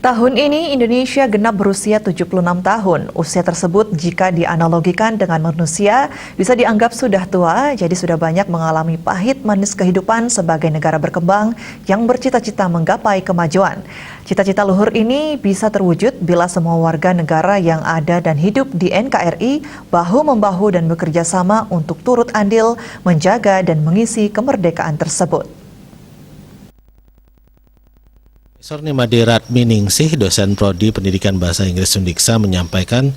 Tahun ini Indonesia genap berusia 76 tahun. Usia tersebut jika dianalogikan dengan manusia bisa dianggap sudah tua, jadi sudah banyak mengalami pahit manis kehidupan sebagai negara berkembang yang bercita-cita menggapai kemajuan. Cita-cita luhur ini bisa terwujud bila semua warga negara yang ada dan hidup di NKRI bahu-membahu dan bekerja sama untuk turut andil menjaga dan mengisi kemerdekaan tersebut. Profesor Nimade Ratminingsih, dosen Prodi Pendidikan Bahasa Inggris Undiksa, menyampaikan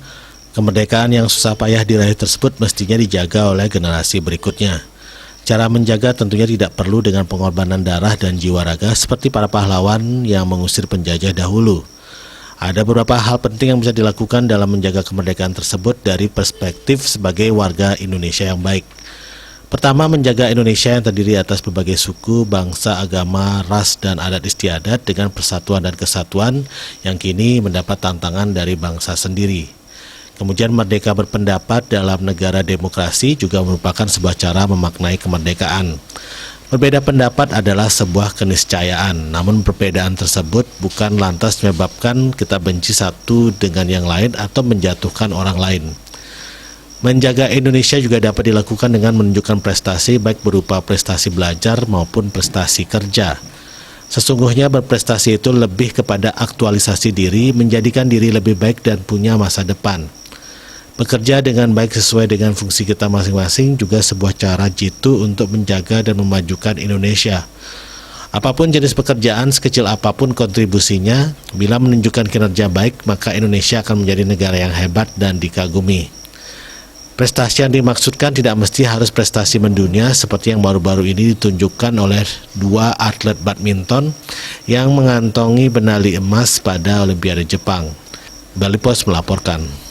kemerdekaan yang susah payah diraih tersebut mestinya dijaga oleh generasi berikutnya. Cara menjaga tentunya tidak perlu dengan pengorbanan darah dan jiwa raga seperti para pahlawan yang mengusir penjajah dahulu. Ada beberapa hal penting yang bisa dilakukan dalam menjaga kemerdekaan tersebut dari perspektif sebagai warga Indonesia yang baik. Pertama, menjaga Indonesia yang terdiri atas berbagai suku, bangsa, agama, ras, dan adat istiadat dengan persatuan dan kesatuan yang kini mendapat tantangan dari bangsa sendiri. Kemudian merdeka berpendapat dalam negara demokrasi juga merupakan sebuah cara memaknai kemerdekaan. Berbeda pendapat adalah sebuah keniscayaan, namun perbedaan tersebut bukan lantas menyebabkan kita benci satu dengan yang lain atau menjatuhkan orang lain. Menjaga Indonesia juga dapat dilakukan dengan menunjukkan prestasi baik berupa prestasi belajar maupun prestasi kerja. Sesungguhnya berprestasi itu lebih kepada aktualisasi diri, menjadikan diri lebih baik dan punya masa depan. Bekerja dengan baik sesuai dengan fungsi kita masing-masing juga sebuah cara jitu untuk menjaga dan memajukan Indonesia. Apapun jenis pekerjaan, sekecil apapun kontribusinya, bila menunjukkan kinerja baik, maka Indonesia akan menjadi negara yang hebat dan dikagumi. Prestasi yang dimaksudkan tidak mesti harus prestasi mendunia seperti yang baru-baru ini ditunjukkan oleh dua atlet badminton yang mengantongi medali emas pada Olimpiade Jepang. Bali Post melaporkan.